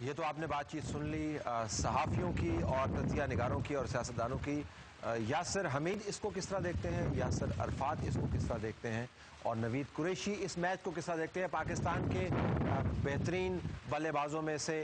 یہ تو آپ نے بات چیت سن لی صحافیوں کی اور تجزیہ نگاروں کی اور سیاستدانوں کی. یاسر حمید اس کو کس طرح دیکھتے ہیں, یاسر عرفات اس کو کس طرح دیکھتے ہیں, اور نوید قریشی اس میچ کو کس طرح دیکھتے ہیں. پاکستان کے بہترین بلے بازوں میں سے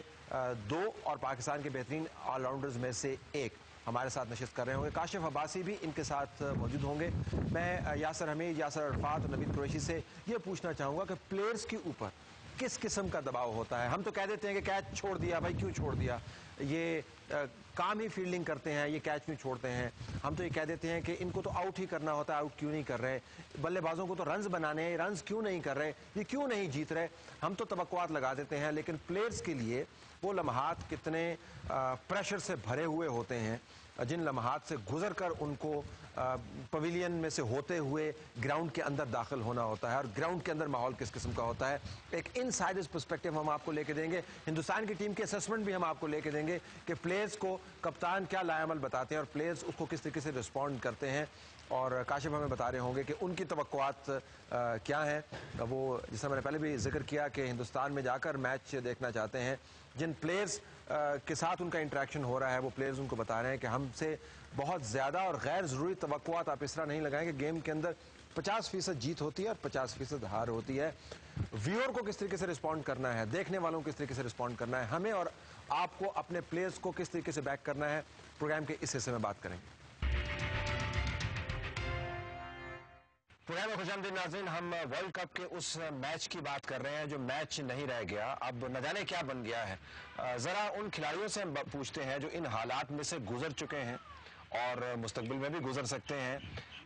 دو اور پاکستان کے بہترین آل راؤنڈرز میں سے ایک ہمارے ساتھ نشست کر رہے ہوں گے. کاشف عباسی بھی ان کے ساتھ موجود ہوں گے. میں یاسر حمید, یاسر عرفات اور نوید قریشی سے یہ پوچھنا چاہوں گا کہ پلیئرز کے اوپر کس قسم کا دباؤ ہوتا ہے. ہم تو کہہ دیتے ہیں کہ کیچ چھوڑ دیا, بھائی کیوں چھوڑ دیا, یہ کام ہی فیلڈنگ کرتے ہیں, یہ کیچ کیوں چھوڑتے ہیں. ہم تو یہ کہہ دیتے ہیں کہ ان کو تو آؤٹ ہی کرنا ہوتا ہے, آؤٹ کیوں نہیں کر رہے. بلے بازوں کو تو رنز بنانے ہیں, رنز کیوں نہیں کر رہے, یہ کیوں نہیں جیت رہے. ہم تو توقعات لگا دیتے ہیں, لیکن پلیئرز کے لیے وہ لمحات کتنے پریشر سے بھرے ہوئے ہوتے ہیں, جن لمحات سے گزر کر ان کو پویلین میں سے ہوتے ہوئے گراؤنڈ کے اندر داخل ہونا ہوتا ہے, اور گراؤنڈ کے اندر ماحول کس قسم کا ہوتا ہے. ایک ان سائڈرز پرسپیکٹیو ہم آپ کو لے کے دیں گے. ہندوستان کی ٹیم کے اسسمنٹ بھی ہم آپ کو لے کے دیں گے کہ پلیئرز کو کپتان کیا لائے عمل بتاتے ہیں اور پلیئرز اس کو کس طریقے سے رسپونڈ کرتے ہیں. اور کاشف ہمیں بتا رہے ہوں گے کہ ان کی توقعات کیا ہیں. وہ جس طرح میں نے پہلے بھی ذکر کیا کہ ہندوستان میں جا کر میچ دیکھنا چاہتے ہیں, جن پلیئرز کے ساتھ ان کا انٹریکشن ہو رہا ہے وہ پلیئرز ان کو بتا رہے ہیں کہ ہم سے بہت زیادہ اور غیر ضروری توقعات آپ اس طرح نہیں لگائیں کہ گیم کے اندر 50% جیت ہوتی ہے اور 50% ہار ہوتی ہے. ویور کو کس طریقے سے رسپونڈ کرنا ہے, دیکھنے والوں کو کس طریقے سے رسپونڈ کرنا ہے, ہمیں اور آپ کو اپنے پلیئرز کو کس طریقے سے بیک کرنا ہے, پروگرام کے اس حصے میں بات کریں گے. پروگرام میں خوش آمدید ناظرین. ہم ورلڈ کپ کے اس میچ کی بات کر رہے ہیں جو میچ نہیں رہ گیا, اب نہ جانے کیا بن گیا ہے. ذرا ان کھلاڑیوں سے ہم پوچھتے ہیں جو ان حالات میں سے گزر چکے ہیں اور مستقبل میں بھی گزر سکتے ہیں.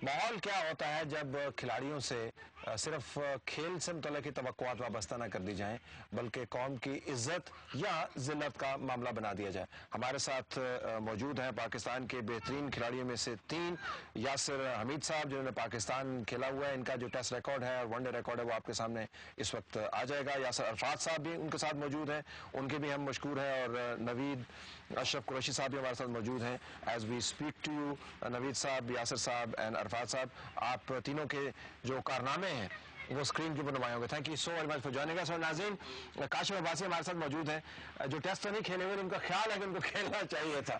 ماحول کیا ہوتا ہے جب کھلاڑیوں سے صرف کھیل سے متعلق توقعات وابستہ نہ کر دی جائیں بلکہ قوم کی عزت یا ذلت کا معاملہ بنا دیا جائے. ہمارے ساتھ موجود ہیں پاکستان کے بہترین کھلاڑیوں میں سے تین. یاسر حمید صاحب جنہوں نے پاکستان کھیلا ہوا ہے, ان کا جو ٹیسٹ ریکارڈ ہے اور ون ڈے ریکارڈ ہے وہ آپ کے سامنے اس وقت آ جائے گا. یاسر عرفات صاحب بھی ان کے ساتھ موجود ہیں, ان کے بھی ہم مشکور ہیں, اور نوید اشرف قریشی صاحب بھی ہمارے ساتھ موجود ہیں. As we speak to you, Naveed صاحب, یاسر صاحب اینڈ عرفات صاحب, آپ تینوں کے جو کارنامے ہیں وہ اسکرین کے اوپر نمایاں ہوئے. Thank you so very much for joining us. اور ناظرین, کاشف عباسی ہمارے ساتھ موجود ہیں جو ٹیسٹ تو نہیں کھیلے ہوئے, ان کا خیال ہے کہ ان کو کھیلنا چاہیے تھا,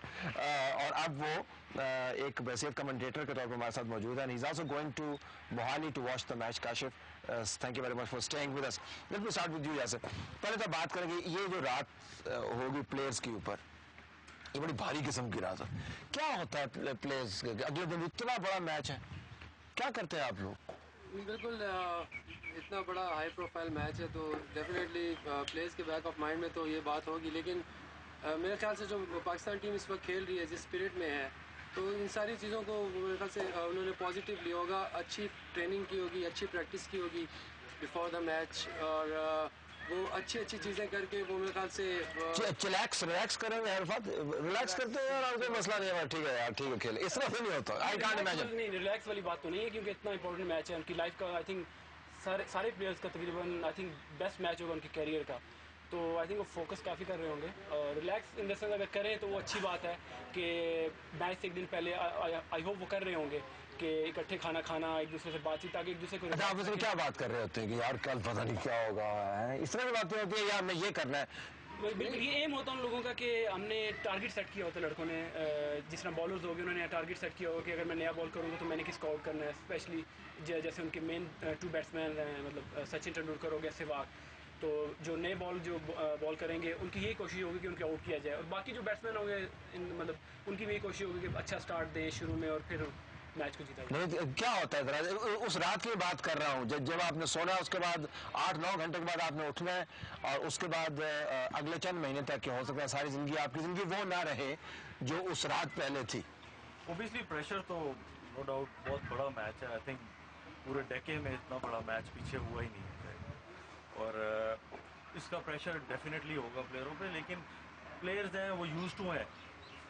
اور اب وہ ایک بحیثیت کمنٹیٹر کے طور پر ہمارے ساتھ موجود ہیں. He's also going to Mohali to watch the match. Kashif, thank you very much for staying with us. Let me start with you, Yasir. پہلے تو بات کریں گے یہ جو رات ہوگی پلیئرز کے اوپر, یہ بڑی بھاری قسم کی رات ہے. کیا ہوتا ہے پلیئرز کے اگلے دن اتنا بڑا میچ ہے, کیا کرتے ہیں آپ لوگ؟ بالکل, اتنا بڑا ہائی پروفائل میچ ہے تو ڈیفینیٹلی پلیئرز کے بیک آف مائنڈ میں تو یہ بات ہوگی, لیکن میرے خیال سے جو پاکستان ٹیم اس وقت کھیل رہی ہے, جس اسپرٹ میں ہے, تو ان ساری چیزوں کو میرے خیال سے انہوں نے پازیٹیو لیا ہوگا. اچھی ٹریننگ کی ہوگی, اچھی پریکٹس کی ہوگی بیفور دا میچ, اور وہ اچھی چیزیں کر کے وہ میرے خیال سے ریلیکس کریں گے. عرفات ریلیکس کرتے ہیں اور کوئی مسئلہ نہیں ہے, ٹھیک ہے یار, ٹھیک ہے کھیل, اس طرح سے نہیں ہوتا. I can't imagine. نہیں, ریلیکس والی بات تو نہیں ہے کیونکہ اتنا امپورٹنٹ میچ ہے ان کی لائف کا. آئی تھنک سارے پلیئرز کا تقریباً آئی تھنک بیسٹ میچ ہوگا ان کے کیریئر کا, تو آئی تھنک وہ فوکس کافی کر رہے ہوں گے. اور ریلیکس ان دا سینس اگر کریں تو وہ اچھی بات ہے کہ میچ سے ایک دن پہلے آئی ہوپ وہ کر رہے ہوں گے کہ اکٹھے کھانا, ایک دوسرے سے بات چیت, تاکہ ایک دوسرے کو. اچھا, آپ اس میں کیا بات کر رہے ہوتے ہیں کہ یار کل پتہ نہیں کیا ہوگا, اس طرح کی باتیں ہوتی ہیں, یا ہمیں یہ کرنا ہے. بالکل یہ ایم ہوتا ہے ان لوگوں کا کہ ہم نے ٹارگٹ سیٹ کیا ہوتا ہے لڑکوں نے, جس طرح بالرز ہو گئے انہوں نے ٹارگٹ سیٹ کیا ہوگا کہ اگر میں نیا بال کروں گا تو میں نے کس کو آؤٹ کرنا ہے. اسپیشلی جیسے ان کے مین 2 بیٹسمین ہیں, مطلب سچن ٹنڈولکر ہو گیا, سہواگ, تو جو نئے بال کریں گے ان کی یہی کوشش ہوگی کہ ان کو آؤٹ کیا جائے. اور باقی جو بیٹسمین ہوں گے مطلب ان کی بھی یہی کوشش ہوگی کہ اچھا سٹارٹ دیں شروع میں اور پھر میچ کو جیتا جائے. نہیں, کیا ہوتا ہے اس رات کی بات کر رہا ہوں, جب آپ نے سونا, اس کے بعد 8-9 گھنٹے کے بعد آپ نے اٹھنا ہے, اور اس کے بعد اگلے چند مہینے تک کہ ہو سکتا ہے ساری زندگی آپ کی زندگی وہ نہ رہے جو اس رات پہلے تھی. اوبیسلی پریشر تو نو ڈاؤٹ بہت بڑا میچ ہے. آئی تھنک پورے ڈیکے میں اتنا بڑا میچ پیچھے ہوا ہی نہیں ہے, اور اس کا پریشر ڈیفینیٹلی ہوگا پلیئروں پہ. لیکن پلیئرز ہیں وہ یوز ٹو ہیں,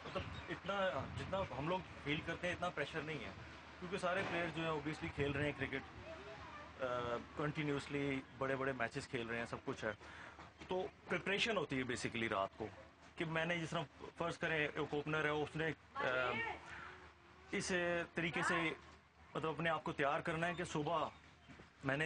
مطلب اتنا جتنا ہم لوگ فیل کرتے ہیں اتنا پریشر نہیں ہے, کیونکہ سارے پلیئرز جو ہیں اوبیسلی کھیل رہے ہیں کرکٹ کنٹینیوسلی, بڑے بڑے میچز کھیل رہے ہیں, سب کچھ ہے. تو پریپریشن ہوتی ہے بیسیکلی رات کو, کہ میں نے جس طرح فرض کریں ایک اوپنر ہے, اس نے اس طریقے سے مطلب اپنے آپ کو تیار کرنا ہے کہ صبح میں نے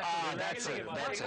that's it, that's it.